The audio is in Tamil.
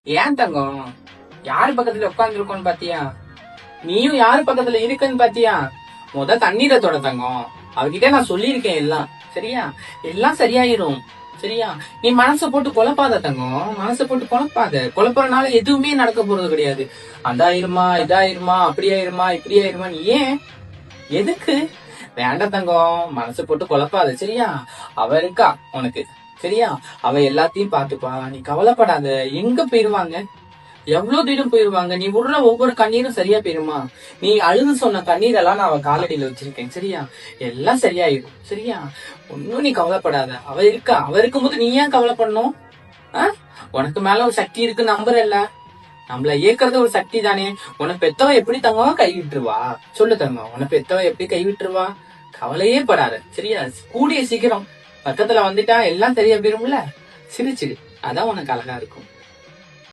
ஏன் தங்கம்? யாரு பக்கத்துல உட்கார்ந்து இருக்கோன்னு பாத்தியா? நீயும் யாரு பக்கத்துல இருக்குன்னு பாத்தியா? தண்ணீரை தொட தங்கம். அவகிட்ட நான் சொல்லியிருக்கேன் எல்லாம். சரியா? எல்லாம் சரியாயிரும். சரியா? நீ மனசை போட்டு குழப்பாத தங்கம். மனசை போட்டு குழப்பாத. குழப்பறனால எதுவுமே நடக்க போறது கிடையாது. அதாயிருமா, இதாயிருமா, அப்படியாயிருமா, இப்படியாயிருமா. நீ ஏன்? எதுக்கு? வேண்டாம் தங்கம். மனசை போட்டு குழப்பாத. சரியா? அவ இருக்கா உனக்கு. சரியா? அவ எல்லாத்தையும் பாத்துப்பா. நீ கவலைப்படாத. எங்க போயிருவாங்க? எவ்வளவு தூரம் போயிருவாங்க? நீ விடுற ஒவ்வொரு கண்ணீரும் சரியா போயிருமா? நீ அழுது சொன்ன கண்ணீரெல்லாம் நான் அவ காலடியில வச்சிருக்கேன். சரியா? எல்லாம் சரியாயிடும். சரியா? ஒன்னும் நீ கவலைப்படாத. அவ இருக்கா. அவ இருக்கும்போது நீ ஏன் கவலைப்படணும்? உனக்கு மேல ஒரு சக்தி இருக்கு நம்புறல்ல. நம்மள இயக்குறது ஒரு சக்தி தானே. உனக்கு பெத்தவ எப்படி தங்கம் கைவிட்டுருவா? சொல்லு தங்கம். உனக்கு பெத்தவ எப்படி கைவிட்டுருவா? கவலையே படாத. சரியா? கூடிய சீக்கிரம் பக்கத்துல வந்துட்டா எல்லாம் சரியா போயிரும்ல. சிரிச்சிடு. அதான் உனக்கு அழகா இருக்கும்.